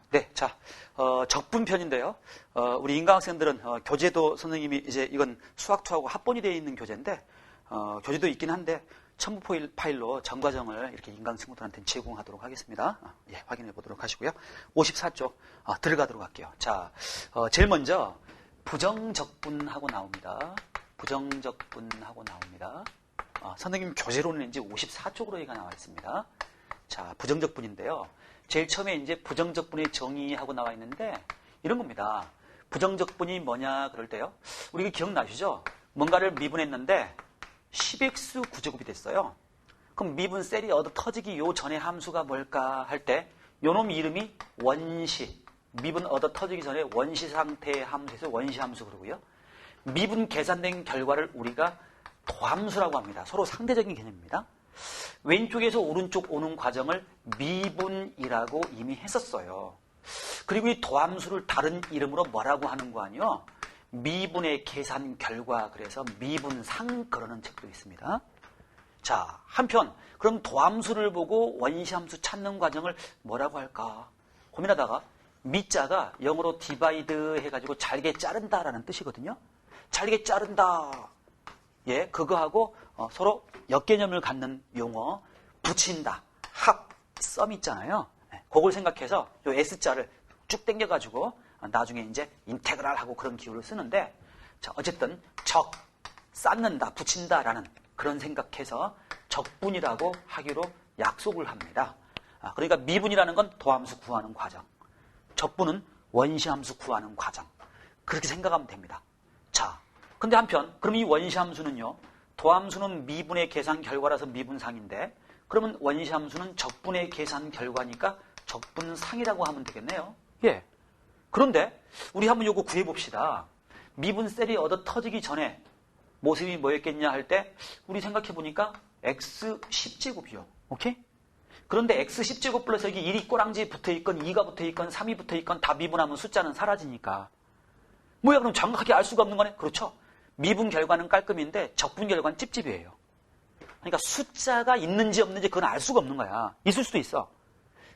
네, 자, 적분편인데요. 우리 인강학생들은 교재도 선생님이 이제 이건 수학2하고 합본이 되어 있는 교재인데, 교재도 있긴 한데, 첨부 파일로 전 과정을 이렇게 인강 친구들한테 제공하도록 하겠습니다. 예, 확인해 보도록 하시고요. 54쪽 들어가도록 할게요. 자, 제일 먼저 부정적분하고 나옵니다. 부정적분하고 나옵니다. 선생님 교재로는 이제 54쪽으로 얘가 나와 있습니다. 자, 부정적분인데요. 제일 처음에 이제 부정적분의 정의하고 나와 있는데 이런 겁니다. 부정적분이 뭐냐 그럴 때요. 우리 기억나시죠? 뭔가를 미분했는데 10x 9제곱이 됐어요. 그럼 미분 셀이 얻어 터지기 요 전에 함수가 뭘까 할 때 요놈 이름이 원시. 미분 얻어 터지기 전에 원시 상태의 함수에서 원시 함수 그러고요. 미분 계산된 결과를 우리가 도함수라고 합니다. 서로 상대적인 개념입니다. 왼쪽에서 오른쪽 오는 과정을 미분이라고 이미 했었어요. 그리고 이 도함수를 다른 이름으로 뭐라고 하는 거 아니요? 미분의 계산 결과, 그래서 미분상 그러는 책도 있습니다. 자, 한편 그럼 도함수를 보고 원시함수 찾는 과정을 뭐라고 할까 고민하다가 미자가 영어로 디바이드 해가지고 잘게 자른다라는 뜻이거든요. 잘게 자른다. 예, 그거하고 서로 역개념을 갖는 용어 붙인다, 합, 썸 있잖아요. 그걸 생각해서 요 S자를 쭉 당겨가지고 나중에 이제 인테그랄 하고 그런 기호를 쓰는데, 자, 어쨌든 적, 쌓는다, 붙인다라는 그런 생각해서 적분이라고 하기로 약속을 합니다. 그러니까 미분이라는 건 도함수 구하는 과정, 적분은 원시함수 구하는 과정, 그렇게 생각하면 됩니다. 자, 근데 한편 그럼 이 원시함수는요, 도함수는 미분의 계산 결과라서 미분상인데 그러면 원시함수는 적분의 계산 결과니까 적분상이라고 하면 되겠네요. 예. 그런데 우리 한번 요거 구해봅시다. 미분 셀이 얻어 터지기 전에 모습이 뭐였겠냐 할 때 우리 생각해보니까 x 10제곱이요. 오케이? 그런데 x 10제곱 플러스 여기 1이 꼬랑지에 붙어있건 2가 붙어있건 3이 붙어있건 다 미분하면 숫자는 사라지니까 뭐야, 그럼 정확하게 알 수가 없는 거네? 그렇죠. 미분 결과는 깔끔인데 적분 결과는 찝찝이에요. 그러니까 숫자가 있는지 없는지 그건 알 수가 없는 거야. 있을 수도 있어.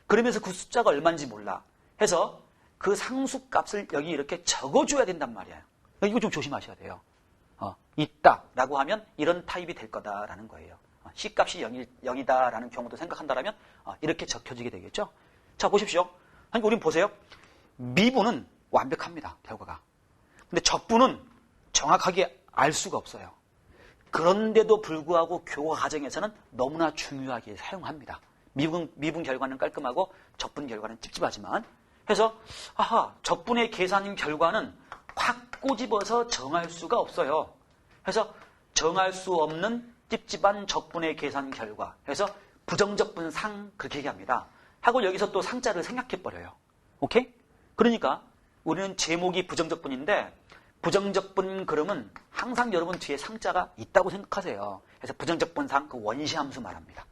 그러면서 그 숫자가 얼마인지 몰라. 해서 그 상수값을 여기 이렇게 적어줘야 된단 말이에요. 이거 좀 조심하셔야 돼요. 있다라고 하면 이런 타입이 될 거다라는 거예요. C값이 0이다라는 경우도 생각한다면 이렇게 적혀지게 되겠죠. 자, 보십시오. 그러니까 우린 보세요. 미분은 완벽합니다, 결과가. 근데 적분은 정확하게 알 수가 없어요. 그런데도 불구하고 교과 과정에서는 너무나 중요하게 사용합니다. 미분 결과는 깔끔하고 적분 결과는 찝찝하지만, 해서 적분의 계산 결과는 확 꼬집어서 정할 수가 없어요. 해서 정할 수 없는 찝찝한 적분의 계산 결과, 해서 부정적분상 그렇게 얘기합니다. 하고 여기서 또 상자를 생략해버려요. 오케이? 그러니까 우리는 제목이 부정적분인데 부정적분 그러면 항상 여러분 뒤에 상자가 있다고 생각하세요. 그래서 부정적분상 그 원시함수 말합니다.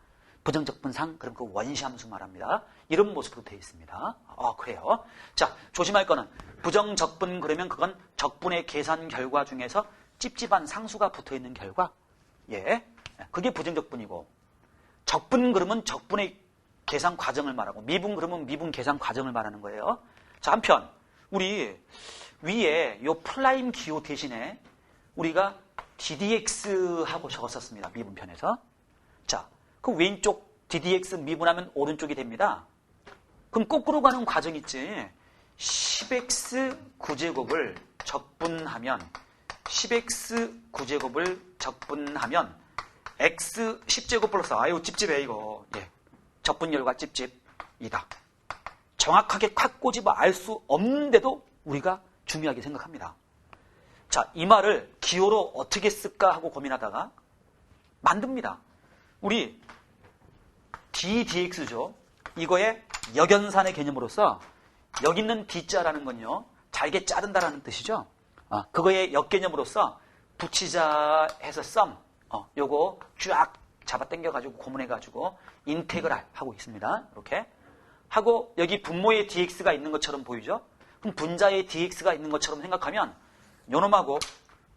부정적분상 그럼 그 원시함수 말합니다. 이런 모습으로 되어 있습니다. 그래요. 자, 조심할 거는 부정적분 그러면 그건 적분의 계산 결과 중에서 찝찝한 상수가 붙어있는 결과. 예, 그게 부정적분이고, 적분 그러면 적분의 계산 과정을 말하고, 미분 그러면 미분 계산 과정을 말하는 거예요. 자, 한편 우리 위에 요 플라임 기호 대신에 우리가 ddx하고 적었었습니다. 미분편에서. 자, 그 왼쪽 ddx 미분하면 오른쪽이 됩니다. 그럼 거꾸로 가는 과정 있지. 10x 9제곱을 적분하면 10x 9제곱을 적분하면 x 10제곱 플러스, 아유 찝찝해 이거. 예, 적분 결과 찝찝이다. 정확하게 콱 꼬집어 알 수 없는데도 우리가 중요하게 생각합니다. 자, 이 말을 기호로 어떻게 쓸까 하고 고민하다가 만듭니다. 우리 ddx죠. 이거의 역연산의 개념으로서 여기 있는 d자라는 건요, 잘게 자른다라는 뜻이죠. 그거의 역개념으로서 붙이자 해서 썸, 요거 쫙 잡아 당겨가지고 고문해가지고 인테그랄 하고 있습니다. 이렇게 하고 여기 분모의 dx가 있는 것처럼 보이죠? 그럼 분자의 dx가 있는 것처럼 생각하면 요놈하고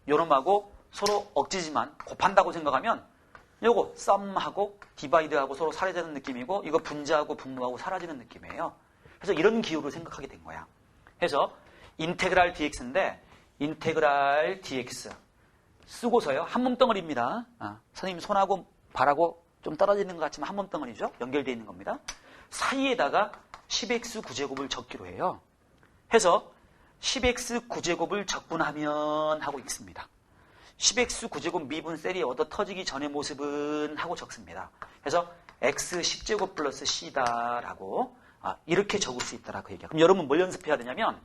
요놈하고 서로 억지지만 곱한다고 생각하면 요거 썸하고 디바이드하고 서로 사라지는 느낌이고, 이거 분자하고 분모하고 사라지는 느낌이에요. 그래서 이런 기호를 생각하게 된 거야. 그래서 인테그랄 dx인데 인테그랄 dx 쓰고서요. 한 몸덩어리입니다. 선생님 손하고 발하고 좀 떨어지는 것 같지만 한 몸덩어리죠. 연결되어 있는 겁니다. 사이에다가 10x 9제곱을 적기로 해요. 해서 10x 9제곱을 적분하면 하고 읽습니다. 10x 9제곱 미분 셀이 얻어 터지기 전의 모습은 하고 적습니다. 그래서 x 10제곱 플러스 c다라고 이렇게 적을 수 있다라고 얘기해요. 그럼 여러분 뭘 연습해야 되냐면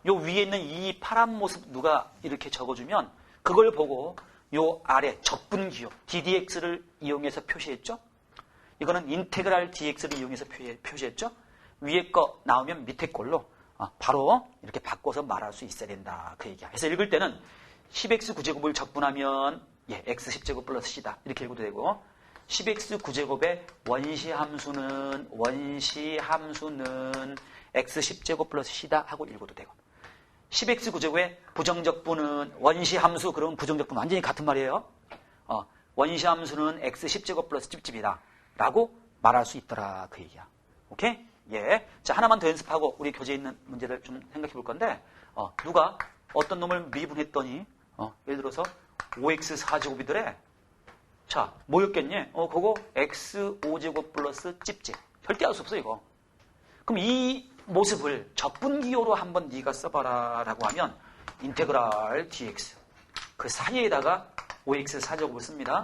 요 위에 있는 이 파란 모습 누가 이렇게 적어주면 그걸 보고 요 아래 적분 기호 ddx를 이용해서 표시했죠. 이거는 인테그랄 dx를 이용해서 표시했죠. 위에 거 나오면 밑에 걸로 바로 이렇게 바꿔서 말할 수 있어야 된다. 그 얘기야. 그래서 읽을 때는 10x 9제곱을 적분하면 x 10제곱 플러스 c다. 이렇게 읽어도 되고 10x 9제곱의 원시 함수는 x 10제곱 플러스 c다 하고 읽어도 되고 10x 9제곱의 부정적분은 원시 함수 그러면 부정적분 완전히 같은 말이에요. 원시 함수는 x 10제곱 플러스 찝찝이다 라고 말할 수 있더라. 그 얘기야. 오케이? 예. 자, 하나만 더 연습하고 우리 교재에 있는 문제를 좀 생각해 볼 건데, 누가 어떤 놈을 미분했더니, 예를 들어서 5x 4제곱이더래. 자, 뭐였겠니? 그거 x 5제곱 플러스 찝찝. 절대 알 수 없어, 이거. 그럼 이 모습을 적분기호로 한번 네가 써봐라 라고 하면, 인테그랄 dx. 그 사이에다가 5x 4제곱을 씁니다.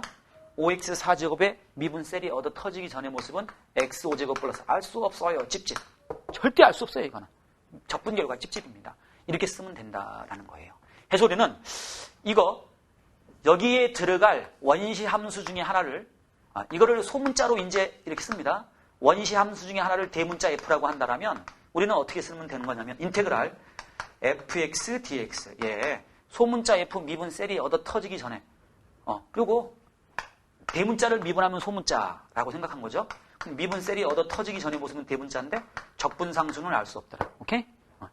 5x 4제곱의 미분 셀이 얻어 터지기 전의 모습은 x 5제곱 플러스 알 수 없어요. 찝찝. 절대 알 수 없어요. 이거는. 적분 결과 찝찝입니다. 이렇게 쓰면 된다라는 거예요. 그래서 우리는 이거 여기에 들어갈 원시 함수 중에 하나를 이거를 소문자로 이제 이렇게 씁니다. 원시 함수 중에 하나를 대문자 f라고 한다면 우리는 어떻게 쓰면 되는 거냐면 인테그랄 fx dx. 예. 소문자 f 미분 셀이 얻어 터지기 전에 그리고 대문자를 미분하면 소문자라고 생각한 거죠. 그럼 미분 셀이 얻어 터지기 전의 모습은 대문자인데 적분상수는 알 수 없더라. 오케이?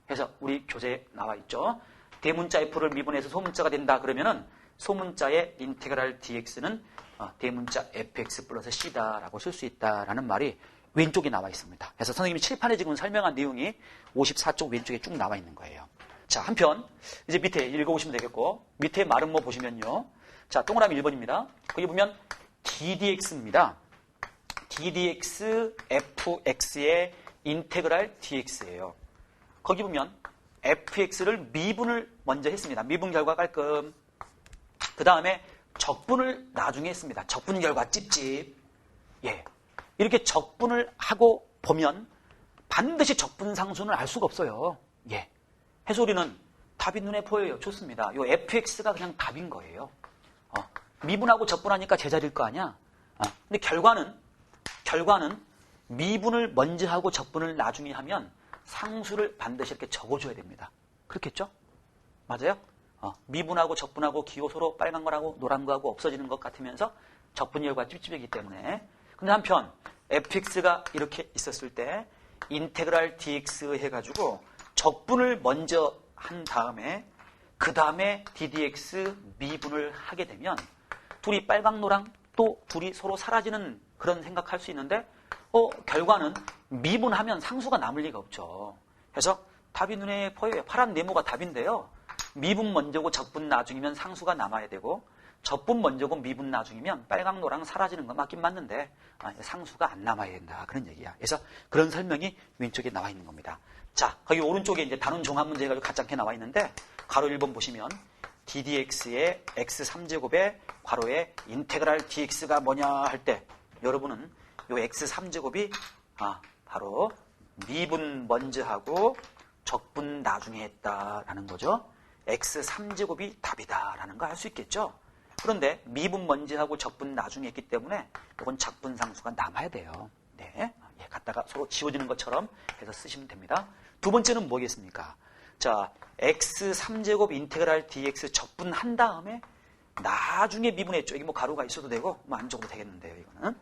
그래서 우리 교재에 나와 있죠. 대문자 f를 미분해서 소문자가 된다 그러면은 소문자의 인테그랄 dx는 대문자 fx 플러스 c다라고 쓸 수 있다라는 말이 왼쪽에 나와 있습니다. 그래서 선생님이 칠판에 지금 설명한 내용이 54쪽 왼쪽에 쭉 나와 있는 거예요. 자, 한편 이제 밑에 읽어보시면 되겠고 밑에 말은 뭐 보시면요. 자, 동그라미 1번입니다. 거기 보면 ddx입니다. ddx fx의 인테그랄 dx예요. 거기 보면 fx를 미분을 먼저 했습니다. 미분 결과 깔끔. 그 다음에 적분을 나중에 했습니다. 적분 결과 찝찝. 예, 이렇게 적분을 하고 보면 반드시 적분상수는 알 수가 없어요. 예, 해서 우리는 답이 눈에 보여요. 좋습니다. 요 fx가 그냥 답인 거예요. 미분하고 적분하니까 제자리일 거 아니야. 근데 결과는 미분을 먼저 하고 적분을 나중에 하면 상수를 반드시 이렇게 적어줘야 됩니다. 그렇겠죠? 맞아요? 미분하고 적분하고 기호 서로 빨간 거하고 노란 거하고 없어지는 것 같으면서 적분율과 찝찝이기 때문에. 근데 한편 fx가 이렇게 있었을 때 인테그랄 dx 해가지고 적분을 먼저 한 다음에 그 다음에 ddx 미분을 하게 되면 둘이 빨강 노랑 또 둘이 서로 사라지는 그런 생각할 수 있는데 결과는 미분하면 상수가 남을 리가 없죠. 그래서 답이 눈에 보여요. 파란 네모가 답인데요. 미분 먼저고 적분 나중이면 상수가 남아야 되고 적분 먼저고 미분 나중이면 빨강 노랑 사라지는 건 맞긴 맞는데 상수가 안 남아야 된다. 그런 얘기야. 그래서 그런 설명이 왼쪽에 나와 있는 겁니다. 자, 거기 오른쪽에 이제 단원 종합 문제 해가지고 가짜게 나와 있는데 가로 1번 보시면 ddx의 x 3제곱의 괄호에 인테그랄 dx가 뭐냐 할 때 여러분은 요 x 3제곱이 바로 미분 먼저 하고 적분 나중에 했다라는 거죠. x 3제곱이 답이다라는 거 알 수 있겠죠. 그런데 미분 먼저 하고 적분 나중에 했기 때문에 이건 적분상수가 남아야 돼요. 네, 갖다가 서로 지워지는 것처럼 해서 쓰시면 됩니다. 두 번째는 뭐겠습니까? 자, x 3제곱 인테그랄 dx 적분한 다음에 나중에 미분했죠. 이게 뭐 가로가 있어도 되고 뭐 안 적어도 되겠는데요. 이거는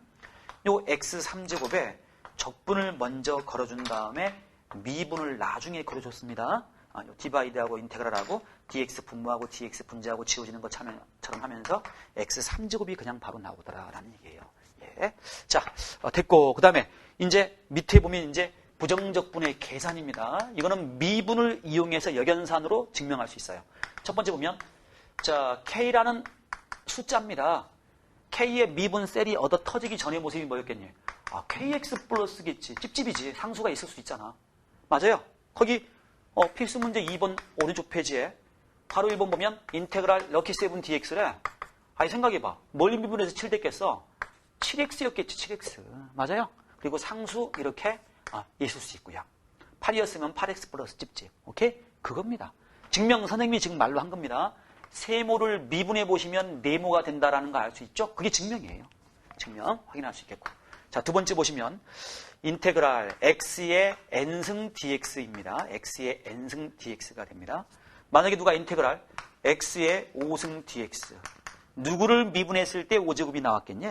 요 x 3제곱에 적분을 먼저 걸어준 다음에 미분을 나중에 걸어줬습니다. 요 디바이드하고 인테그랄하고 dx 분모하고 dx 분제하고 지워지는 것처럼 하면서 x 3제곱이 그냥 바로 나오더라라는 얘기예요. 예. 자, 됐고 그 다음에 이제 밑에 보면 이제 부정적분의 계산입니다. 이거는 미분을 이용해서 역연산으로 증명할 수 있어요. 첫 번째 보면 자 K라는 숫자입니다. K의 미분 셀이 얻어 터지기 전의 모습이 뭐였겠니? 아, KX 플러스겠지. 찝찝이지. 상수가 있을 수 있잖아. 맞아요. 거기 필수 문제 2번 오른쪽 페이지에 바로 1번 보면 인테그랄 럭키 세븐 dx래. 아니 생각해봐. 뭘 미분해서 7 됐겠어? 7x였겠지. 7x. 맞아요. 그리고 상수 이렇게 있을 수 있고요. 8이었으면 8x 플러스 찝찝. 오케이? 그겁니다. 증명 선생님이 지금 말로 한 겁니다. 세모를 미분해 보시면 네모가 된다라는 거 알 수 있죠? 그게 증명이에요. 증명 확인할 수 있겠고. 자, 두 번째 보시면 인테그랄 x의 n승 dx입니다. x의 n승 dx가 됩니다. 만약에 누가 인테그랄 x의 5승 dx 누구를 미분했을 때 5제곱이 나왔겠니?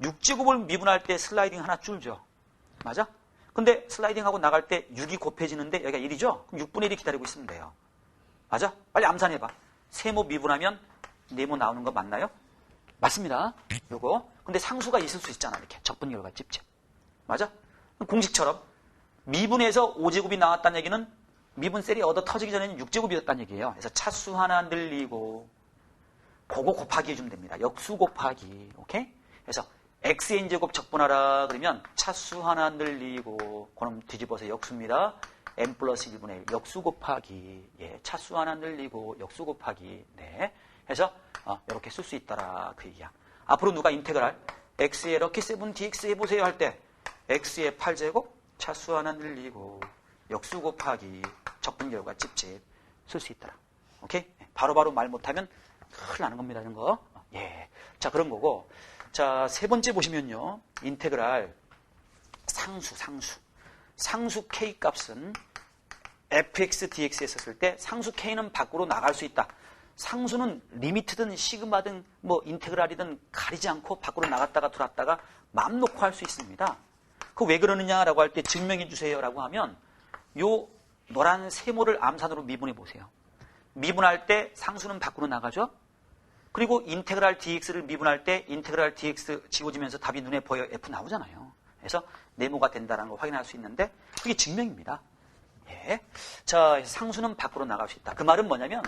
6제곱을 미분할 때 슬라이딩 하나 줄죠. 맞아? 근데 슬라이딩하고 나갈 때 6이 곱해지는데 여기가 1이죠? 그럼 6분의 1이 기다리고 있으면 돼요. 맞아? 빨리 암산해봐. 세모 미분하면 네모 나오는 거 맞나요? 맞습니다. 요거. 근데 상수가 있을 수 있잖아. 이렇게 적분 결과 찝찝. 맞아? 공식처럼 미분해서 5제곱이 나왔다는 얘기는 미분 셀이 얻어 터지기 전에는 6제곱이었다는 얘기예요. 그래서 차수 하나 늘리고 그거 곱하기 해주면 됩니다. 역수 곱하기. 오케이? 그래서 xn제곱 적분하라 그러면 차수 하나 늘리고 그럼 뒤집어서 역수입니다. n 플러스 1분의 1 역수 곱하기 차수 하나 늘리고 역수 곱하기 해서 이렇게 쓸 수 있다라 그 얘기야. 앞으로 누가 인테그랄 x의 럭키 세븐 dx 해보세요 할 때 x의 8제곱 차수 하나 늘리고 역수 곱하기 적분 결과 찝찝 쓸 수 있다라. 오케이? 바로바로 말 못하면 큰일 나는 겁니다. 이런 거. 자, 그런 거고. 자, 세 번째 보시면요. 인테그랄 상수 k 값은 fx dx 했었을 때 상수 k는 밖으로 나갈 수 있다. 상수는 리미트든 시그마든 뭐 인테그랄이든 가리지 않고 밖으로 나갔다가 들어왔다가 마음 놓고 할 수 있습니다. 그 왜 그러느냐라고 할 때 증명해 주세요라고 하면 요 노란 세모를 암산으로 미분해 보세요. 미분할 때 상수는 밖으로 나가죠. 그리고 인테그랄 dx를 미분할 때 인테그랄 dx 지워지면서 답이 눈에 보여 f 나오잖아요. 그래서 네모가 된다는 걸 확인할 수 있는데 그게 증명입니다. 자, 상수는 밖으로 나갈 수 있다. 그 말은 뭐냐면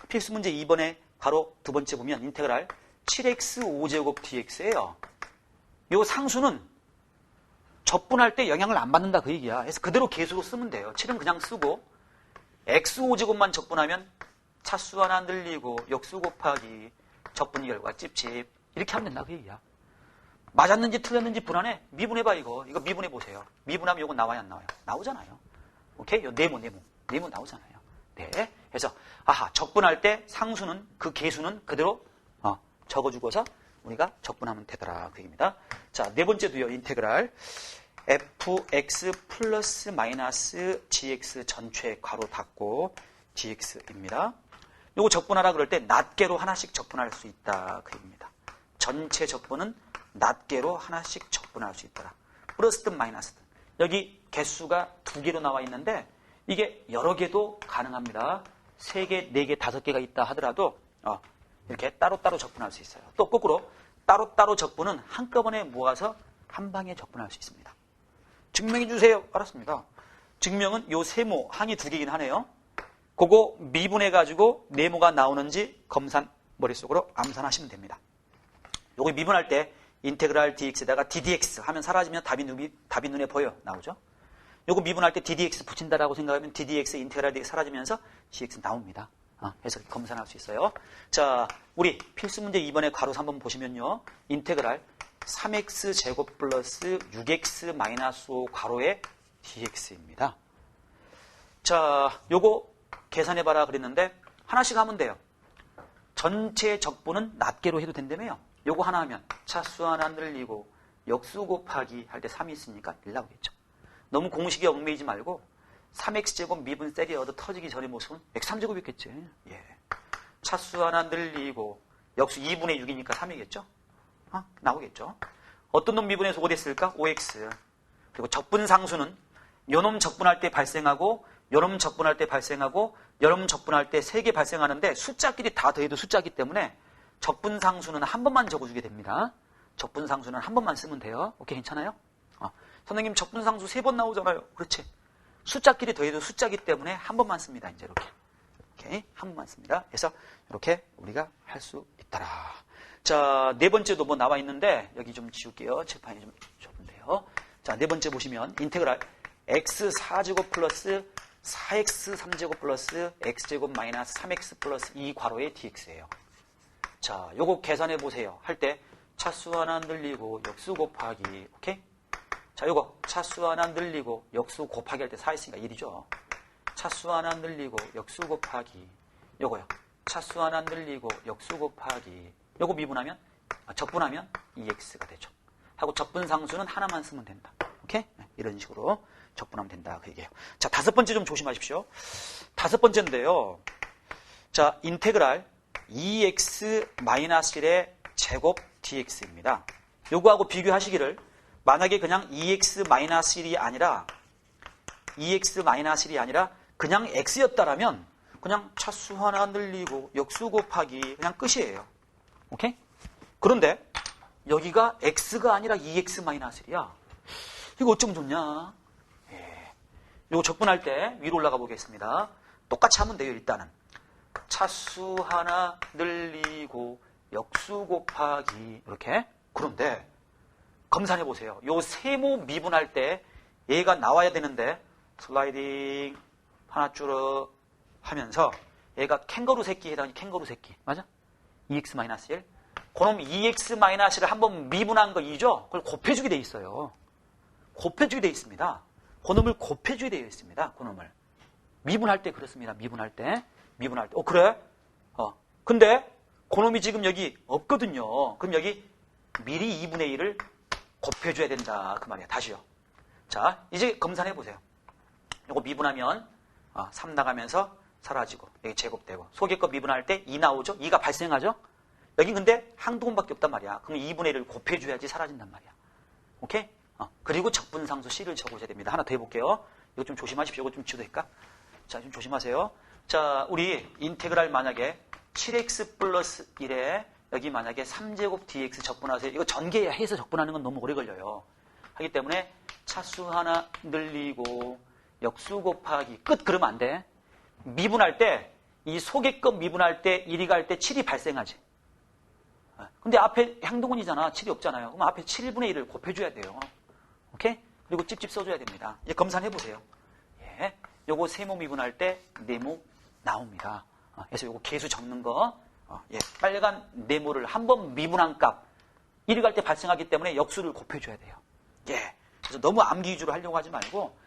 필수 문제 2번에 바로 두 번째 보면 인테그랄 7x 5제곱 dx예요. 요 상수는 적분할 때 영향을 안 받는다 그 얘기야. 그래서 그대로 계수로 쓰면 돼요. 7은 그냥 쓰고 x 5제곱만 적분하면 차수 하나 늘리고 역수 곱하기 적분 결과 찝찝 이렇게 하면 된다 그 얘기야. 맞았는지 틀렸는지 불안해? 미분해봐 이거 미분해보세요. 미분하면 이거 나와요 안 나와요? 나오잖아요. 오케이? 요 네모 나오잖아요. 그래서 적분할 때 상수는 그 계수는 그대로 적어주고서 우리가 적분하면 되더라 그 얘기입니다. 자, 네 번째도요. 인테그랄 fx 플러스 마이너스 gx 전체 괄호 닫고 gx입니다. 요거 적분하라 그럴 때 낱개로 하나씩 적분할 수 있다 그 얘기입니다. 전체 적분은 낱개로 하나씩 적분할 수 있더라. 플러스든 마이너스든. 여기 개수가 2개로 나와 있는데 이게 여러 개도 가능합니다. 3개, 4개, 5개가 있다 하더라도 이렇게 따로따로 적분할 수 있어요. 또 거꾸로 따로따로 적분은 한꺼번에 모아서 한 방에 적분할 수 있습니다. 증명해 주세요. 알았습니다. 증명은 요 세모, 항이 2개이긴 하네요. 그거 미분해가지고 네모가 나오는지 머릿속으로 암산하시면 됩니다. 요거 미분할 때 인테그랄 dx에다가 ddx 하면 사라지면 답이 눈에 보여 나오죠. 요거 미분할 때 ddx 붙인다라고 생각하면 ddx 인테그랄 dx 사라지면서 gx 나옵니다. 그래서 검산할 수 있어요. 자, 우리 필수 문제 2번에 괄호 3번 보시면요. 인테그랄 3x 제곱 플러스 6x 마이너스 5 괄호에 dx입니다. 자, 요거 계산해봐라 그랬는데 하나씩 하면 돼요. 전체 적분은 낱개로 해도 된다며요. 요거 하나 하면 차수 하나 늘리고 역수 곱하기 할 때 3이 있으니까 1 나오겠죠. 너무 공식에 얽매이지 말고 3x제곱 미분 셀이 얻어 터지기 전의 모습은 x3제곱이겠지. 차수 하나 늘리고 역수 2분의 6이니까 3이겠죠. 나오겠죠. 어떤 놈 미분해서 5 됐을까? 5x. 그리고 적분 상수는 요놈 적분할 때 발생하고 요놈 적분할 때 발생하고 요놈 적분할 때 3개 발생하는데 숫자끼리 다 더해도 숫자이기 때문에 적분 상수는 한 번만 적어주게 됩니다. 적분 상수는 한 번만 쓰면 돼요. 오케이, 괜찮아요? 선생님 적분상수 3번 나오잖아요. 그렇지. 숫자끼리 더해도 숫자기 때문에 한 번만 씁니다. 이제 이렇게. 오케이. 한 번만 씁니다. 그래서 이렇게 우리가 할 수 있더라. 자, 네 번째도 뭐 나와 있는데 여기 좀 지울게요. 칠판이 좀 좁은데요. 자, 네 번째 보시면 인테그랄 x4제곱 플러스 4x 3제곱 플러스 x제곱 마이너스 3x 플러스 2 괄호의 dx예요. 자, 요거 계산해 보세요. 할 때 차수 하나 늘리고 역수 곱하기. 오케이? 자, 요거 차수 하나 늘리고 역수 곱하기 할 때 4 있으니까 1이죠. 차수 하나 늘리고 역수 곱하기. 요거요. 차수 하나 늘리고 역수 곱하기. 요거 미분하면 적분하면 2x가 되죠. 하고 적분상수는 하나만 쓰면 된다. 오케이? 이런 식으로 적분하면 된다. 그 얘기예요. 자, 다섯 번째 좀 조심하십시오. 다섯 번째인데요. 자, 인테그랄 2x-1의 제곱 dx입니다. 요거하고 비교하시기를 만약에 그냥 2x-1이 아니라 2x-1이 아니라 그냥 x였다라면 그냥 차수 하나 늘리고 역수 곱하기 그냥 끝이에요. 오케이? 그런데 여기가 x가 아니라 2x-1이야. 이거 어쩜 좋냐? 예. 이거 적분할 때 위로 올라가 보겠습니다. 똑같이 하면 돼요. 일단은 차수 하나 늘리고 역수 곱하기 이렇게. 그런데 검산해 보세요. 요 세모 미분할 때 얘가 나와야 되는데 슬라이딩 하나 줄어 하면서 얘가 캥거루 새끼에 해당하는 캥거루 새끼. 맞아? 2x-1. 그놈 2x-1을 한번 미분한 거 2죠? 그걸 곱해주게 돼 있어요. 곱해주게 돼 있습니다. 그놈을 곱해주게 되어 있습니다. 그놈을. 미분할 때 그렇습니다. 미분할 때. 그래? 근데 그놈이 지금 여기 없거든요. 그럼 여기 미리 2분의 1을 곱해줘야 된다. 그 말이야. 다시요. 자, 이제 검산해 보세요. 이거 미분하면 3 나가면서 사라지고 여기 제곱되고 속에 거 미분할 때 2 나오죠? 2가 발생하죠? 여긴 근데 한두번밖에 없단 말이야. 그럼 2분의 1을 곱해줘야지 사라진단 말이야. 오케이? 그리고 적분상수 C를 적으셔야 됩니다. 하나 더 해볼게요. 이거 좀 조심하십시오. 이거 좀 지워도 될까? 자, 좀 조심하세요. 자, 우리 인테그랄 만약에 7x 플러스 1에 여기 만약에 3제곱 dx 적분하세요. 이거 전개해서 적분하는 건 너무 오래 걸려요. 하기 때문에 차수 하나 늘리고 역수 곱하기 끝 그러면 안 돼. 미분할 때 이 속의 것 미분할 때 1이 갈 때 7이 발생하지. 근데 앞에 행동원이잖아. 7이 없잖아요. 그럼 앞에 7분의 1을 곱해줘야 돼요. 오케이? 그리고 찝찝 써줘야 됩니다. 이제 검산해보세요. 예. 요거 세모 미분할 때 네모 나옵니다. 그래서 요거 계수 적는 거, 예. 빨간 네모를 한번 미분한 값, 1이 갈 때 발생하기 때문에 역수를 곱해줘야 돼요. 예. 그래서 너무 암기 위주로 하려고 하지 말고,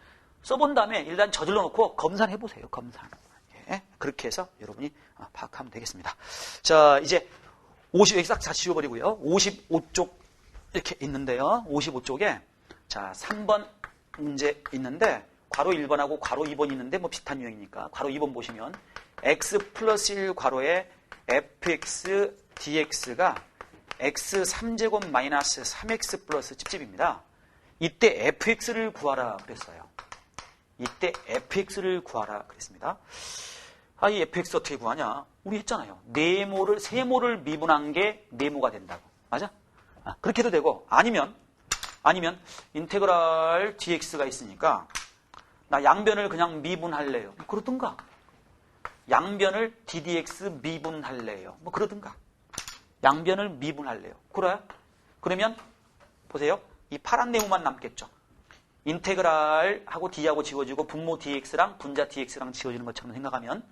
써본 다음에 일단 저질러 놓고 검산해보세요. 검산. 예. 그렇게 해서 여러분이 파악하면 되겠습니다. 자, 이제 50, 싹 다 지워버리고요. 55쪽 이렇게 있는데요. 55쪽에 자 3번 문제 있는데 괄호 1번하고 괄호 2번 있는데 뭐 비슷한 유형이니까 괄호 2번 보시면 x 플러스 1 괄호에 fx dx가 x 3제곱 마이너스 3x 플러스 찝찝입니다. 이때 fx를 구하라 그랬어요. 이때 fx를 구하라 그랬습니다. 이 fx 어떻게 구하냐? 우리 했잖아요. 네모를 세모를 미분한 게 네모가 된다고. 맞아? 그렇게 해도 되고 아니면 인테그랄 dx가 있으니까 나 양변을 그냥 미분할래요. 뭐 그러든가. 양변을 ddx 미분할래요. 뭐 그러든가. 양변을 미분할래요. 그래? 그러면 보세요. 이 파란 네모만 남겠죠. 인테그랄하고 d하고 지워지고 분모 dx랑 분자 dx랑 지워지는 것처럼 생각하면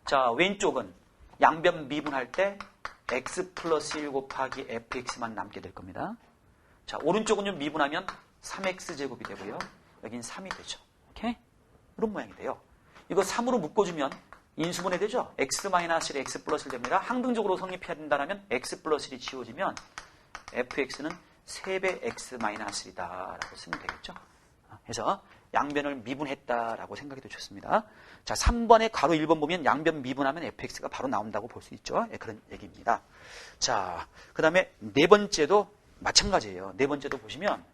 자 왼쪽은 양변 미분할 때 x 플러스 1 곱하기 fx만 남게 될 겁니다. 자 오른쪽은요 미분하면 3x 제곱이 되고요. 여긴 3이 되죠. 오케이? 이런 모양이 돼요. 이거 3으로 묶어주면 인수분해 되죠. x-1이 x 플러스 1 됩니다. 항등적으로 성립해야 된다면 x 플러스 1이 지워지면 fx는 3배 x-1이다 라고 쓰면 되겠죠. 그래서 양변을 미분했다라고 생각해도 좋습니다. 자, 3번의 괄호 1번 보면 양변 미분하면 fx가 바로 나온다고 볼 수 있죠. 예, 그런 얘기입니다. 자, 그 다음에 네 번째도 마찬가지예요. 네 번째도 보시면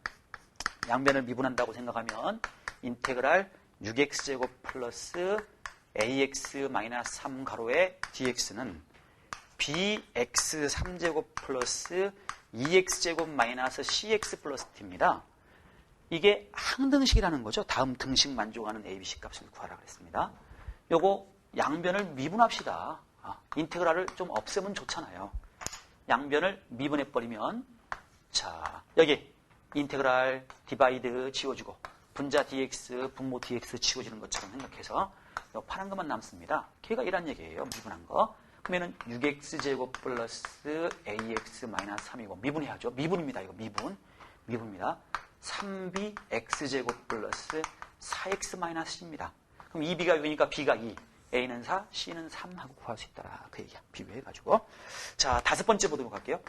양변을 미분한다고 생각하면 인테그랄 6x제곱 플러스 ax 마이너스 3 가로의 dx는 bx 3제곱 플러스 2x제곱 마이너스 cx 플러스 t입니다. 이게 항등식이라는 거죠. 다음 등식 만족하는 ABC 값을 구하라 그랬습니다. 요거 양변을 미분합시다. 인테그랄을 좀 없애면 좋잖아요. 양변을 미분해버리면 자 여기 인테그랄 디바이드 지워주고 분자 dx, 분모 dx 지워지는 것처럼 생각해서 요 파란 것만 남습니다. 걔가 이란 얘기예요. 미분한 거. 그러면은 6x제곱 플러스 ax 마이너스 3이고 미분해야죠. 미분입니다. 이거 미분입니다. 3b x제곱 플러스 4x 마이너스 10입니다. 그럼 2b가 6이니까 b가 2, a는 4, c는 3 하고 구할 수 있더라. 그 얘기야. 비교해가지고. 자, 다섯 번째 보도록 할게요.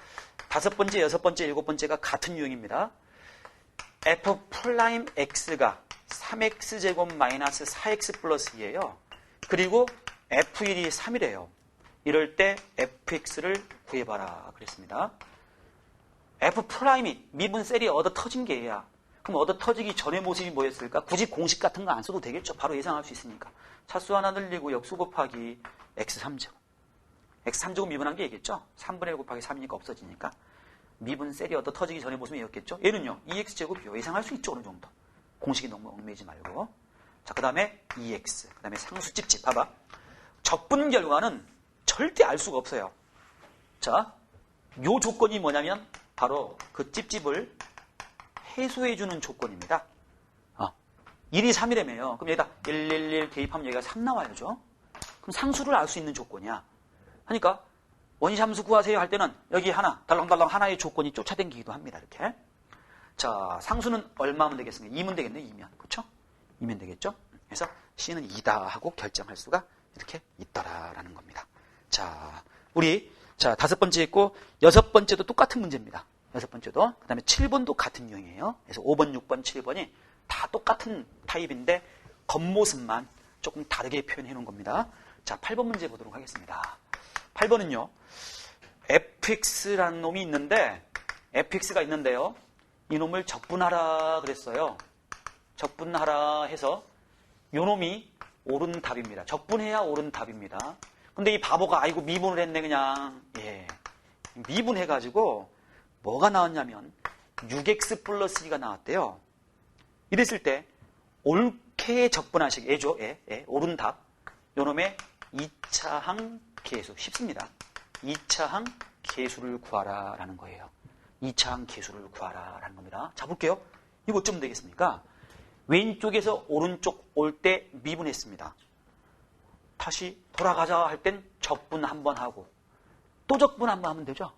다섯 번째, 여섯 번째, 일곱 번째가 같은 유형입니다. f 프라임 x가 3x제곱 마이너스 4x 플러스 2예요. 그리고 f1이 3이래요. 이럴 때 fx를 구해봐라 그랬습니다. f 프라임이 미분 셀이 얻어 터진 게 얘야. 그럼 얻어 터지기 전의 모습이 뭐였을까? 굳이 공식 같은 거 안 써도 되겠죠. 바로 예상할 수 있으니까. 차수 하나 늘리고 역수 곱하기 x3제곱. x3제곱 미분한 게 얘겠죠? 3분의 1 곱하기 3이니까 없어지니까. 미분 셀이 얻어 터지기 전의 모습이 얘였겠죠? 얘는요. 2x제곱이요. 예상할 수 있죠. 어느 정도. 공식이 너무 얽매이지 말고. 자, 그 다음에 2x. 그 다음에 상수 찝찝. 봐봐. 적분 결과는 절대 알 수가 없어요. 자, 요 조건이 뭐냐면 바로 그 찝찝을 해소해주는 조건입니다. 1이 3이라며요. 그럼 여기다 111 대입하면 여기가 3 나와야죠. 그럼 상수를 알 수 있는 조건이야. 그러니까 원시함수 구하세요 할 때는 여기 하나, 달랑달랑 하나의 조건이 쫓아다니기도 합니다. 이렇게. 자, 상수는 얼마면 되겠습니까? 2면 되겠네요. 2면. 그렇죠? 2면 되겠죠? 그래서 C는 2다 하고 결정할 수가 이렇게 있더라라는 겁니다. 자, 우리 다섯 번째 있고 여섯 번째도 똑같은 문제입니다. 여섯 번째도. 그 다음에 7번도 같은 유형이에요. 그래서 5번, 6번, 7번이 다 똑같은 타입인데 겉모습만 조금 다르게 표현해 놓은 겁니다. 자, 8번 문제 보도록 하겠습니다. 8번은요. fx라는 놈이 있는데 fx가 있는데요. 이 놈을 적분하라 그랬어요. 적분하라 해서 이 놈이 옳은 답입니다. 적분해야 옳은 답입니다. 근데 이 바보가 아이고 미분을 했네 그냥. 예. 미분해가지고 뭐가 나왔냐면 6x 플러스 2가 나왔대요. 이랬을 때 옳게 적분하시기 예죠. 예. 옳은 답. 요 놈의 2차항 계수 쉽습니다. 2차항 계수를 구하라 라는 거예요. 2차항 계수를 구하라 라는 겁니다. 자 볼게요. 이거 어쩌면 되겠습니까? 왼쪽에서 오른쪽 올 때 미분했습니다. 다시 돌아가자 할 땐 적분 한 번 하고 또 적분 한 번 하면 되죠.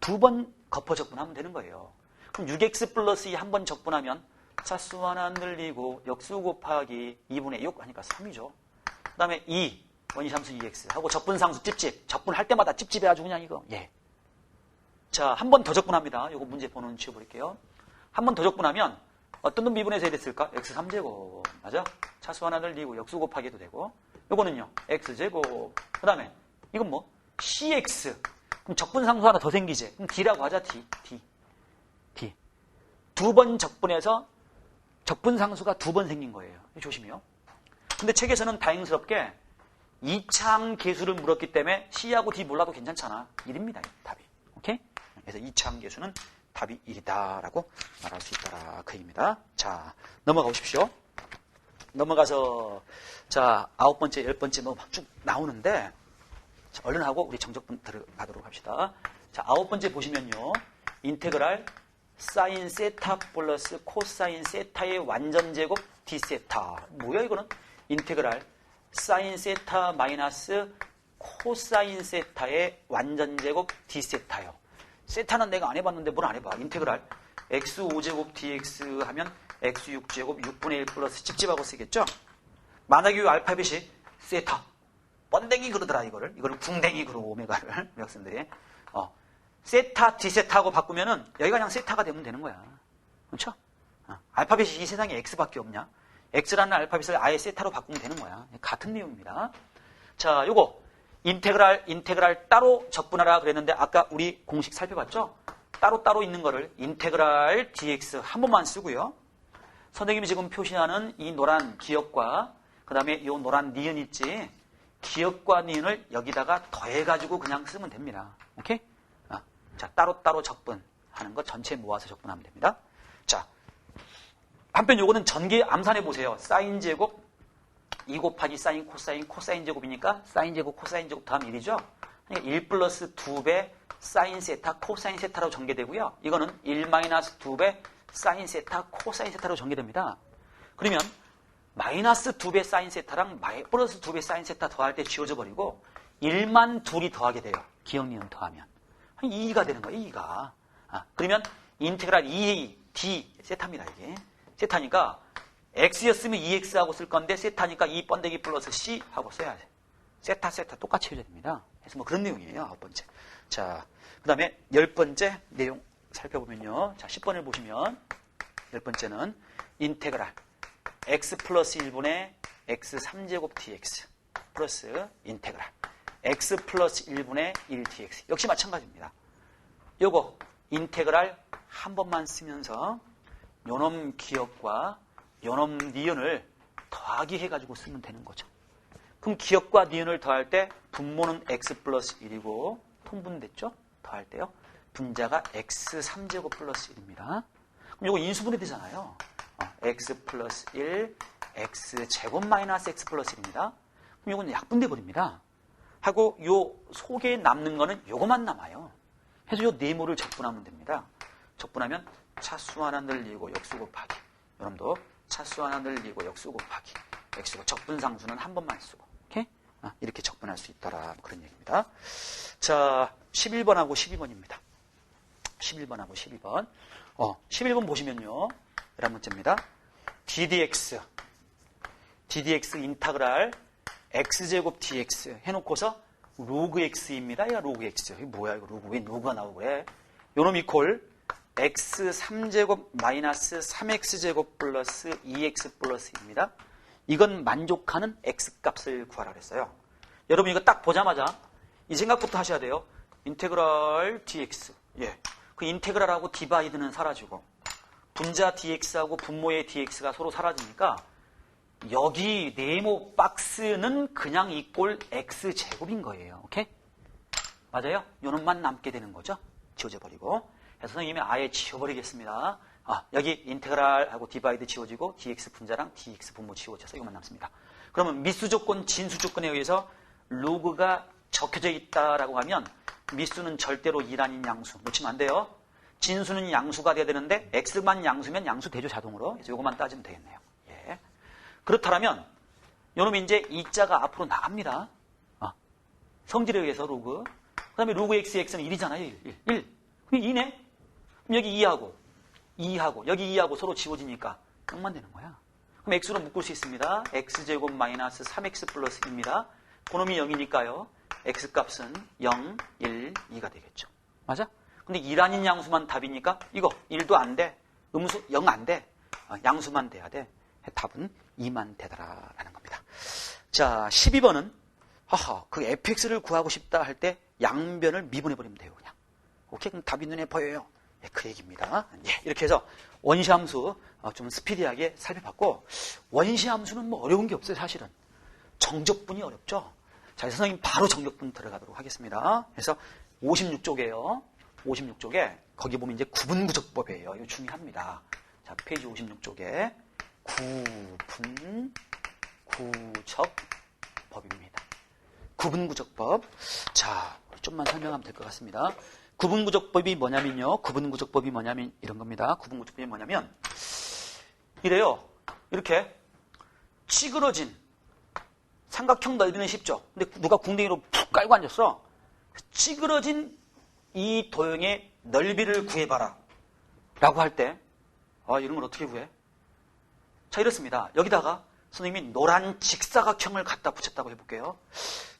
두 번 겉어 적분하면 되는 거예요. 그럼 6x 플러스 2 한 번 적분하면 차수 하나 늘리고 역수 곱하기 2분의 6 하니까 3이죠. 그 다음에 2 원시함수 2x 하고 적분상수 찝찝. 적분할 때마다 찝찝해 아주 그냥 이거. 예. 자, 한 번 더 적분합니다. 요거 문제 번호는 지워버릴게요. 한 번 더 적분하면 어떤 놈 미분해서 해야 됐을까? x3제곱. 맞아? 차수 하나 늘리고 역수 곱하기도 되고. 요거는요. x제곱. 그 다음에 이건 뭐? cx. 그럼 적분상수 하나 더 생기지. 그럼 d라고 하자. d. 두 번 적분해서 적분상수가 두 번 생긴 거예요. 조심히요. 근데 책에서는 다행스럽게 2차항 계수를 물었기 때문에 C하고 D 몰라도 괜찮잖아. 1입니다. 답이. 오케이? 그래서 2차항 계수는 답이 1이다라고 말할 수 있다라. 그 얘기입니다. 자, 넘어가 보십시오. 넘어가서 자, 9번째, 10번째 뭐 쭉 나오는데 자, 얼른 하고 우리 정적분 들어가도록 합시다. 자, 9번째 보시면요. 인테그랄 사인 세타 플러스 코사인 세타의 완전 제곱 d 세타. 뭐야 이거는? 인테그랄 사인 세타 마이너스 코사인 세타의 완전 제곱 d 세타요. 세타는 내가 안 해봤는데 뭘 안 해봐. 인테그랄 x5제곱 dx 하면 x6제곱 6분의 1 플러스 찝찝하고 쓰겠죠? 만약에 이 알파벳이 세타 번댕이 그러더라 이거를 궁댕이 그러고 오메가를 우리 학생들이 세타 d세타하고 바꾸면은 여기가 그냥 세타가 되면 되는 거야. 그렇죠? 알파벳이 이 세상에 x밖에 없냐? x라는 알파벳을 아예 세타로 바꾸면 되는 거야. 같은 내용입니다. 자, 요거 인테그랄 따로 적분하라 그랬는데 아까 우리 공식 살펴봤죠? 따로 있는 거를 인테그랄 dx 한 번만 쓰고요. 선생님이 지금 표시하는 이 노란 기역과 그 다음에 이 노란 니은 있지? 기역과 니은을 여기다가 더해가지고 그냥 쓰면 됩니다. 오케이? 자, 따로 적분하는 거 전체 모아서 적분하면 됩니다. 자, 한편 요거는 전개 암산해 보세요. 사인 제곱 2 곱하기 사인 코사인 코사인 제곱이니까 사인 제곱 코사인 제곱 다음 1이죠. 그러니까 1 플러스 2배 사인 세타 코사인 세타로 전개되고요. 이거는 1 마이너스 2배 사인 세타 코사인 세타로 전개됩니다. 그러면 마이너스 2배 사인 세타랑 플러스 2배 사인 세타 더할 때 지워져 버리고 1만 둘이 더하게 돼요. 기억 니은 더하면 2가 되는 거예요. 2가. 그러면 인테그랄 2a d 세타입니다. 이게 세타니까 x였으면 2x하고 쓸 건데 세타니까 2 번데기 플러스 c 하고 써야 돼. 세타 똑같이 해줘야 됩니다. 그래서 뭐 그런 내용이에요. 9번째. 자, 그 다음에 10번째 내용 살펴보면요. 자, 10번을 보시면 10번째는 인테그랄 x 플러스 1분의 x 3제곱 dx 플러스 인테그랄 x 플러스 1분의 1 dx 역시 마찬가지입니다. 요거 인테그랄 한 번만 쓰면서 요놈 기억과 요놈 니은을 더하기 해가지고 쓰면 되는 거죠. 그럼 기억과 니은을 더할 때 분모는 x 플러스 1이고 통분됐죠? 더할 때요. 분자가 x 3제곱 플러스 1입니다. 그럼 요거 인수분해 되잖아요. x 플러스 1, x 제곱 마이너스 x 플러스 1입니다. 그럼 요건 약분돼 버립니다. 하고 요 속에 남는 거는 요거만 남아요. 해서 요 네모를 적분하면 됩니다. 적분하면 차수 하나 늘리고 역수 곱하기. 여러분도 차수 하나 늘리고 역수 곱하기. x고 적분상수는 한 번만 쓰고. 오케이? 이렇게 적분할 수 있더라. 그런 얘기입니다. 자, 11번하고 12번입니다. 11번하고 12번. 11번 보시면요. 11번째입니다. ddx 인타그랄 x제곱 dx 해놓고서 로그 x입니다. 야, 로그 x. 이게 뭐야, 이거 로그. 왜 로그가 나오고 그래? 요놈 이퀄 x 3제곱 마이너스 3x제곱 플러스 2x 플러스입니다. 이건 만족하는 x 값을 구하라 그랬어요. 여러분 이거 딱 보자마자 이 생각부터 하셔야 돼요. 인테그랄 dx. 예. 그 인테그랄하고 디바이드는 사라지고 분자 dx하고 분모의 dx가 서로 사라지니까 여기 네모 박스는 그냥 이꼴 x제곱인 거예요. 오케이? 맞아요? 요놈만 남게 되는 거죠. 지워져 버리고. 그래서 선생님이 아예 지워버리겠습니다. 여기 인테그랄하고 디바이드 지워지고 dx 분자랑 dx 분모 지워져서 이것만 남습니다. 그러면 미수 조건, 진수 조건에 의해서 로그가 적혀져 있다라고 하면 미수는 절대로 2라는 양수. 놓치면 안 돼요. 진수는 양수가 돼야 되는데 x만 양수면 양수 되죠, 자동으로. 그래서 이것만 따지면 되겠네요. 예. 그렇다면 요놈이 이제 이자가 앞으로 나갑니다. 성질에 의해서 로그. 그 다음에 로그 x는 1이잖아요. 1. 그럼 2네? 그럼 여기 2하고 여기 2하고 서로 지워지니까 0만 되는 거야. 그럼 x로 묶을 수 있습니다. x제곱 마이너스 3x 플러스 2입니다. 그놈이 0이니까요. x값은 0, 1, 2가 되겠죠. 맞아? 근데 2라는 양수만 답이니까 이거 1도 안 돼. 음수 0 안 돼. 양수만 돼야 돼. 답은 2만 되더라라는 겁니다. 자, 12번은 그 fx를 구하고 싶다 할 때 양변을 미분해버리면 돼요. 그냥. 오케이? 그럼 답이 눈에 보여요. 예, 그 얘기입니다. 예, 이렇게 해서 원시함수 좀 스피디하게 살펴봤고, 원시함수는 뭐 어려운 게 없어요. 사실은. 정적분이 어렵죠. 자, 선생님 바로 정적분 들어가도록 하겠습니다. 그래서 56쪽이에요. 56쪽에 거기 보면 이제 구분구적법이에요. 이거 중요합니다. 자, 페이지 56쪽에 구분구적법입니다. 구분구적법. 자, 좀만 설명하면 될 것 같습니다. 구분구적법이 뭐냐면요. 구분구적법이 뭐냐면 이런 겁니다. 구분구적법이 뭐냐면 이래요. 이렇게 찌그러진 삼각형 넓이는 쉽죠. 근데 누가 궁뎅이로 푹 깔고 앉았어. 찌그러진 이 도형의 넓이를 구해봐라 라고 할 때 이런 걸 어떻게 구해? 자, 이렇습니다. 여기다가 선생님이 노란 직사각형을 갖다 붙였다고 해볼게요.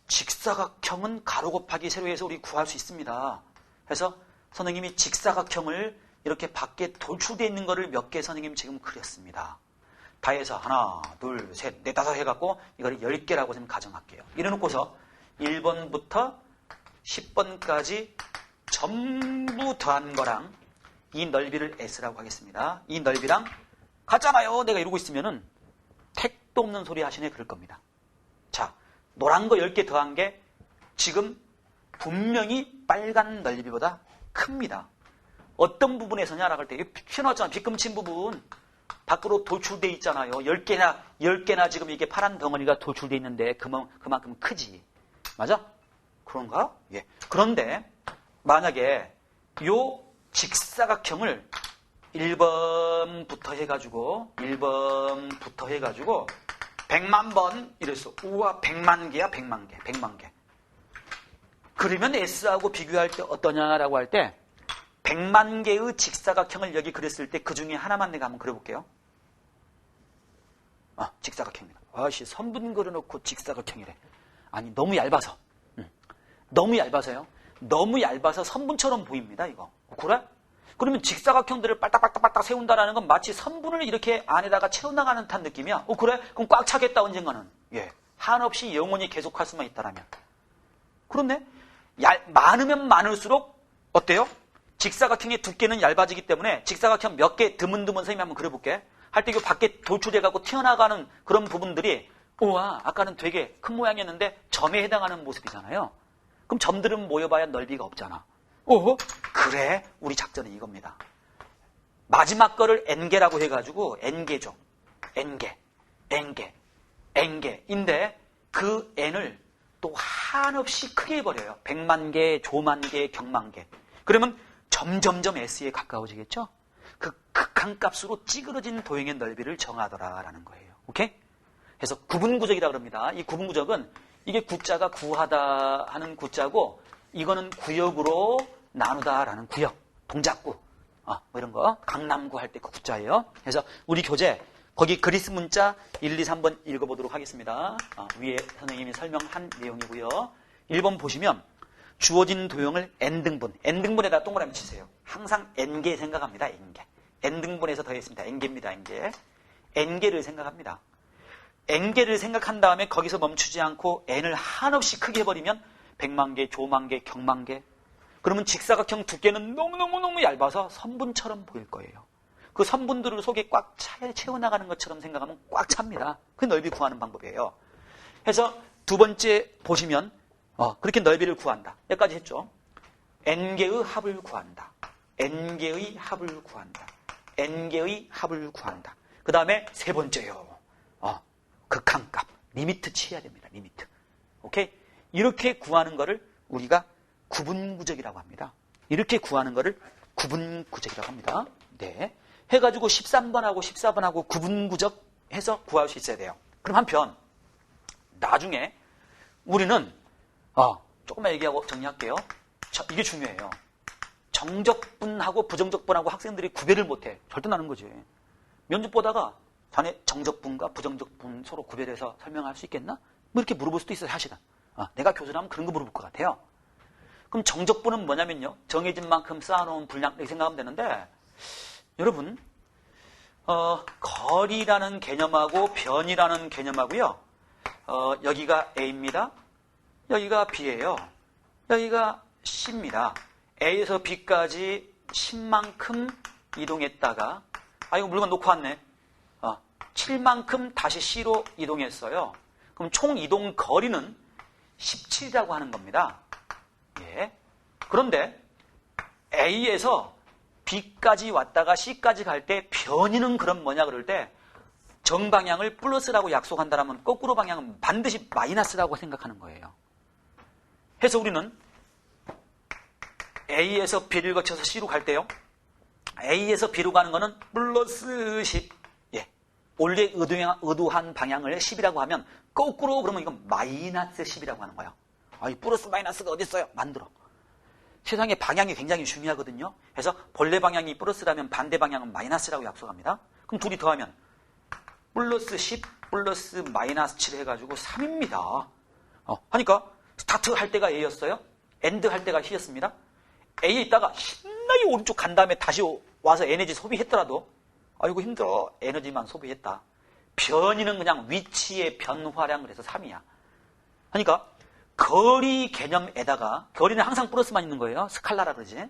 직사각형은 가로 곱하기 세로에서 우리 구할 수 있습니다. 그래서 선생님이 직사각형을 이렇게 밖에 돌출되어 있는 거를 몇 개 선생님 지금 그렸습니다. 다 해서 하나, 둘, 셋, 넷, 다섯 해갖고 이걸 10개라고 좀 가정할게요. 이래놓고서 1번부터 10번까지 전부 더한 거랑 이 넓이를 S라고 하겠습니다. 이 넓이랑 같잖아요. 내가 이러고 있으면은 택도 없는 소리 하시네 그럴 겁니다. 자, 노란 거 10개 더한 게 지금 분명히 빨간 넓이보다 큽니다. 어떤 부분에서냐라고 할 때 튀어나왔잖아. 빗금친 부분. 밖으로 돌출돼 있잖아요. 10개나 지금 이게 파란 덩어리가 돌출돼 있는데 그만큼 크지. 맞아? 그런가? 예. 그런데 만약에 요 직사각형을 1번부터 해가지고 100만 번 이랬어. 우와 100만 개야 100만 개. 그러면 S하고 비교할 때 어떠냐라고 할 때 100만 개의 직사각형을 여기 그렸을 때 그 중에 하나만 내가 한번 그려볼게요. 직사각형입니다. 아씨 선분 그려놓고 직사각형이래. 아니 너무 얇아서. 너무 얇아서요. 너무 얇아서 선분처럼 보입니다. 이거. 그래? 그러면 직사각형들을 빨딱빨딱 세운다라는 건 마치 선분을 이렇게 안에다가 채워나가는 듯한 느낌이야. 그래? 그럼 꽉 차겠다 언젠가는. 예. 한없이 영원히 계속할 수만 있다라면. 그렇네. 많으면 많을수록 어때요? 직사각형의 두께는 얇아지기 때문에 직사각형 몇 개 드문드문 선생님이 한번 그려볼게. 할 때 그 밖에 돌출돼가고 튀어나가는 그런 부분들이 우와 아까는 되게 큰 모양이었는데 점에 해당하는 모습이잖아요. 그럼 점들은 모여봐야 넓이가 없잖아. 그래 우리 작전은 이겁니다. 마지막 거를 n개라고 해가지고 n개죠. n개인데 그 n을 또 한없이 크게 해버려요. 100만 개, 조만 개, 경만 개. 그러면 점점점 S에 가까워지겠죠? 그 극한값으로 찌그러진 도형의 넓이를 정하더라라는 거예요. 오케이? 그래서 구분구적이라 그럽니다. 이 구분구적은 이게 구자가 구하다 하는 구자고 이거는 구역으로 나누다라는 구역, 동작구 뭐 이런 거 강남구 할 때 그 구자예요. 그래서 우리 교재 거기 그리스 문자 1, 2, 3번 읽어보도록 하겠습니다. 위에 선생님이 설명한 내용이고요. 1번 보시면 주어진 도형을 n등분, n등분에다 동그라미 치세요. 항상 n개 생각합니다. n등분에서 더했습니다. n개입니다. n개를 생각합니다. n개를 생각한 다음에 거기서 멈추지 않고 n을 한없이 크게 해버리면 100만 개, 조만 개, 경만 개. 그러면 직사각형 두께는 너무너무 얇아서 선분처럼 보일 거예요. 그 선분들을 속에 꽉 채워나가는 것처럼 생각하면 꽉 찹니다. 그 넓이 구하는 방법이에요. 그래서 두 번째 보시면 그렇게 넓이를 구한다. 여기까지 했죠. n개의 합을 구한다. n개의 합을 구한다. n개의 합을 구한다. 그 다음에 세 번째요. 극한값. 리미트 치해야 됩니다. 리미트. 오케이? 이렇게 구하는 거를 우리가 구분구적이라고 합니다. 이렇게 구하는 거를 구분구적이라고 합니다. 네. 해가지고 13번하고 14번하고 구분구적 해서 구할 수 있어야 돼요. 그럼 한편 나중에 우리는 조금만 얘기하고 정리할게요. 이게 중요해요. 정적분하고 부정적분하고 학생들이 구별을 못해. 절대 나는 거지. 면접 보다가 자네 정적분과 부정적분 서로 구별해서 설명할 수 있겠나? 뭐 이렇게 물어볼 수도 있어요. 사실은. 내가 교수라면 그런 거 물어볼 것 같아요. 그럼 정적분은 뭐냐면요. 정해진 만큼 쌓아놓은 분량 이렇게 생각하면 되는데 여러분 거리라는 개념하고 변이라는 개념하고요. 여기가 A입니다. 여기가 B예요. 여기가 C입니다. A에서 B까지 10만큼 이동했다가 이거 물건 놓고 왔네. 7만큼 다시 C로 이동했어요. 그럼 총 이동 거리는 17이라고 하는 겁니다. 예. 그런데 A에서 B까지 왔다가 C까지 갈 때 변이는 그럼 뭐냐 그럴 때 정방향을 플러스라고 약속한다면 거꾸로 방향은 반드시 마이너스라고 생각하는 거예요. 해서 우리는 A에서 B를 거쳐서 C로 갈 때요. A에서 B로 가는 거는 플러스 10. 예. 원래 의도한 방향을 10이라고 하면 거꾸로 그러면 이건 마이너스 10이라고 하는 거예요. 이 플러스 마이너스가 어디 있어요? 만들어. 세상에 방향이 굉장히 중요하거든요. 그래서 본래 방향이 플러스라면 반대 방향은 마이너스라고 약속합니다. 그럼 둘이 더하면 플러스 10 플러스 마이너스 7 해가지고 3입니다. 하니까 스타트 할 때가 A였어요. 엔드 할 때가 C였습니다. A에 있다가 신나게 오른쪽 간 다음에 다시 와서 에너지 소비했더라도 아이고 힘들어. 에너지만 소비했다. 변이는 그냥 위치의 변화량을 해서 3이야. 그러니까 거리 개념에다가 거리는 항상 플러스만 있는 거예요. 스칼라라 그러지.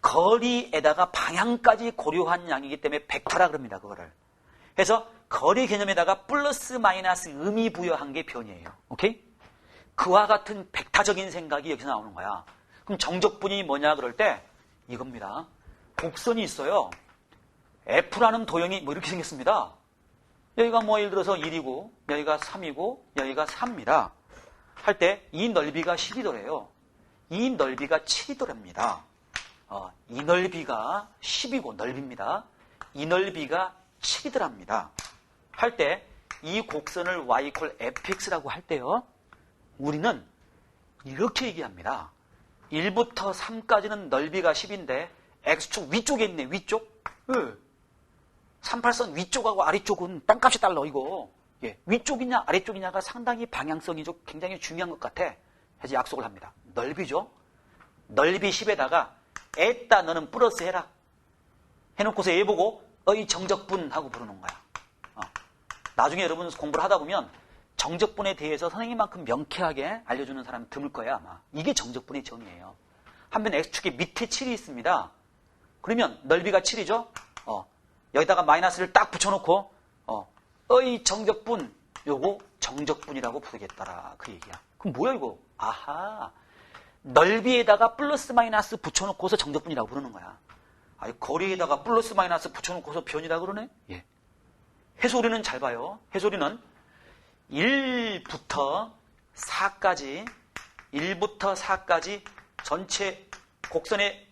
거리에다가 방향까지 고려한 양이기 때문에 벡터라 그럽니다. 그거를. 그래서 거리 개념에다가 플러스 마이너스 의미 부여한 게 변이에요. 오케이? 그와 같은 벡터적인 생각이 여기서 나오는 거야. 그럼 정적분이 뭐냐 그럴 때 이겁니다. 곡선이 있어요. F라는 도형이 뭐 이렇게 생겼습니다. 여기가 뭐 예를 들어서 1이고 여기가 3이고 여기가 4입니다. 할 때 이 넓이가 10이더래요. 이 넓이가 7이더랍니다. 이 넓이가 10이고 넓입니다. 이 넓이가 7이더랍니다. 할 때 이 곡선을 y equal fx라고 할 때요. 우리는 이렇게 얘기합니다. 1부터 3까지는 넓이가 10인데 x축 위쪽에 있네. 위쪽. 38선 위쪽하고 아래쪽은 땅값이 달라 이거. 위쪽이냐 아래쪽이냐가 상당히 방향성이 좀 굉장히 중요한 것 같아. 해서 약속을 합니다. 넓이죠. 넓이 10에다가 에따 너는 플러스 해라. 해놓고서 얘 보고 이 정적분 하고 부르는 거야. 나중에 여러분 공부를 하다 보면 정적분에 대해서 선생님만큼 명쾌하게 알려주는 사람이 드물 거야 아마. 이게 정적분의 정의예요. 한편 x축에 밑에 7이 있습니다. 그러면 넓이가 7이죠. 여기다가 마이너스를 딱 붙여놓고 이 정적분 요거 정적분이라고 부르겠다라 그 얘기야. 그럼 뭐야 이거? 아하, 넓이에다가 플러스 마이너스 붙여놓고서 정적분이라고 부르는 거야. 거리에다가 플러스 마이너스 붙여놓고서 변이라고 그러네? 예. 해소리는 잘 봐요. 해소리는 1부터 4까지 전체 곡선에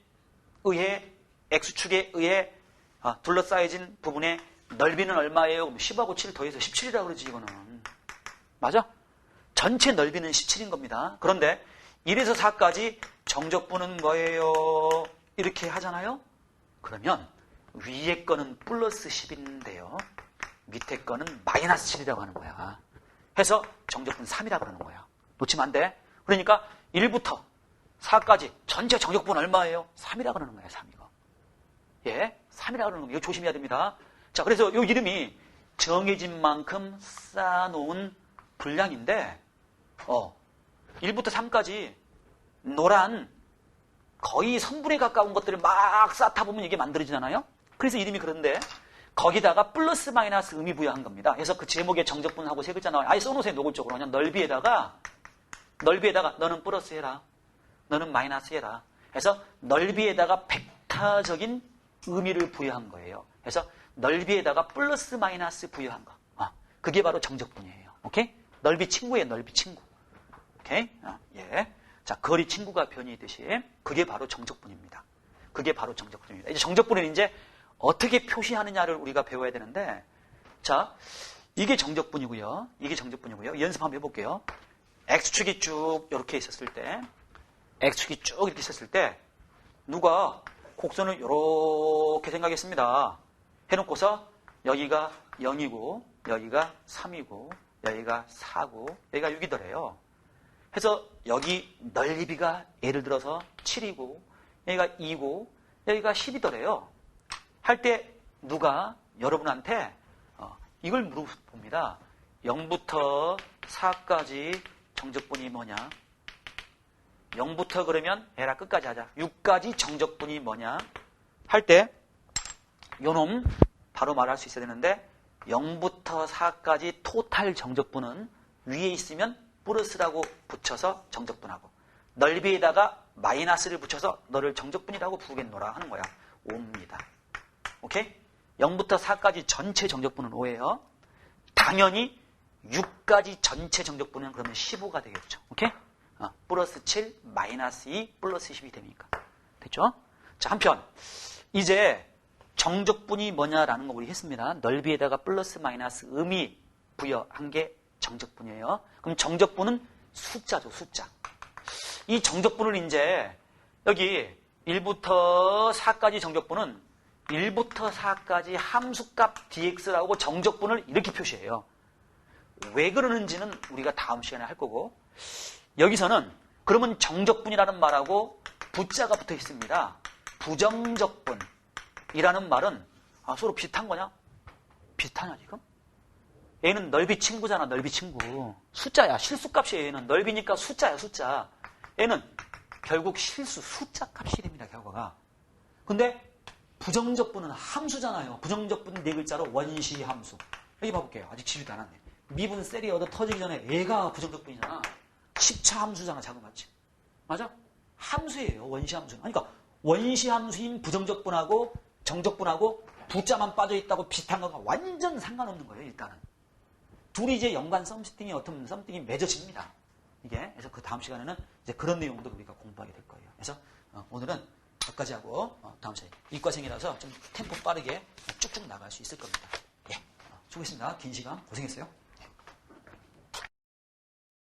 의해 x축에 의해 둘러싸여진 부분의 넓이는 얼마예요? 10하고 7 더해서 17이라고 그러지 이거는. 맞아? 전체 넓이는 17인 겁니다. 그런데 1에서 4까지 정적분은 뭐예요? 이렇게 하잖아요? 그러면 위에 거는 플러스 10인데요. 밑에 거는 마이너스 7이라고 하는 거야. 해서 정적분 3이라고 그러는 거야. 놓치면 안 돼. 그러니까 1부터 4까지 전체 정적분 얼마예요? 3이라고 그러는 거야. 3 이거. 예, 3이라고 그러는 거예요. 이거 조심해야 됩니다. 자, 그래서 이 이름이 정해진 만큼 쌓아놓은 분량인데 1부터 3까지 노란 거의 선분에 가까운 것들을 막 쌓다 보면 이게 만들어지잖아요. 그래서 이름이 그런데 거기다가 플러스 마이너스 의미 부여한 겁니다. 그래서 그 제목에 정적분하고 세 글자 나와요. 아예 써놓으세요. 노골적으로. 그냥 넓이에다가 너는 플러스 해라. 너는 마이너스 해라. 그래서 넓이에다가 벡터적인 의미를 부여한 거예요. 그래서 넓이에다가 플러스 마이너스 부여한 거. 그게 바로 정적분이에요. 오케이? 넓이 친구예요. 넓이 친구. 오케이? 예. 자, 거리 친구가 변이듯이 그게 바로 정적분입니다. 그게 바로 정적분입니다. 이제 정적분은 이제 어떻게 표시하느냐를 우리가 배워야 되는데, 자, 이게 정적분이고요. 이게 정적분이고요. 연습 한번 해볼게요. x축이 쭉 이렇게 있었을 때, x축이 쭉 이렇게 있었을 때, 누가 곡선을 이렇게 생각했습니다. 해놓고서 여기가 0이고, 여기가 3이고, 여기가 4고, 여기가 6이더래요. 해서 여기 넓이가 예를 들어서 7이고, 여기가 2고, 여기가 10이더래요. 할 때 누가 여러분한테 이걸 물어봅니다. 0부터 4까지 정적분이 뭐냐? 0부터 그러면 에라 끝까지 하자. 6까지 정적분이 뭐냐? 할 때 요놈 바로 말할 수 있어야 되는데 0부터 4까지 토탈 정적분은 위에 있으면 플러스라고 붙여서 정적분하고 넓이에다가 마이너스를 붙여서 너를 정적분이라고 부르겠노라 하는 거야. 5입니다. 오케이? 0부터 4까지 전체 정적분은 5예요. 당연히 6까지 전체 정적분은 그러면 15가 되겠죠. 오케이? 플러스 7, 마이너스 2, 플러스 10이 되니까. 됐죠? 자, 한편 이제 정적분이 뭐냐라는 거 우리 했습니다. 넓이에다가 플러스 마이너스 의미 부여한 게 정적분이에요. 그럼 정적분은 숫자죠, 숫자. 이 정적분을 이제 여기 1부터 4까지 정적분은 1부터 4까지 함수값 dx라고 정적분을 이렇게 표시해요. 왜 그러는지는 우리가 다음 시간에 할 거고, 여기서는 그러면 정적분이라는 말하고 부자가 붙어 있습니다. 부정적분이라는 말은 서로 비슷한 거냐? 비슷하냐 지금? 얘는 넓이 친구잖아. 넓이 친구. 숫자야. 실수값이에요. 얘는 넓이니까 숫자야. 숫자. 얘는 결국 실수 숫자 값이 됩니다. 결과가. 근데 부정적분은 함수잖아요. 부정적분은 네 글자로 원시함수. 여기 봐볼게요. 아직 지지도 않았네. 미분 셀이 얻어 터지기 전에 얘가 부정적분이잖아. 10차 함수잖아. 자그마치. 맞아? 함수예요. 원시함수는. 그러니까 원시함수인 부정적분하고 정적분하고 부자만 빠져있다고 비슷한 거가 완전 상관없는 거예요, 일단은. 둘이 이제 연관 썸띵이 어떤 썸띵이 맺어집니다. 이게. 그래서 그 다음 시간에는 이제 그런 내용도 우리가 공부하게 될 거예요. 그래서 오늘은 여기까지 하고 다음 시간에 이과생이라서 좀 템포 빠르게 쭉쭉 나갈 수 있을 겁니다. 예. 수고했습니다. 긴 시간 고생했어요.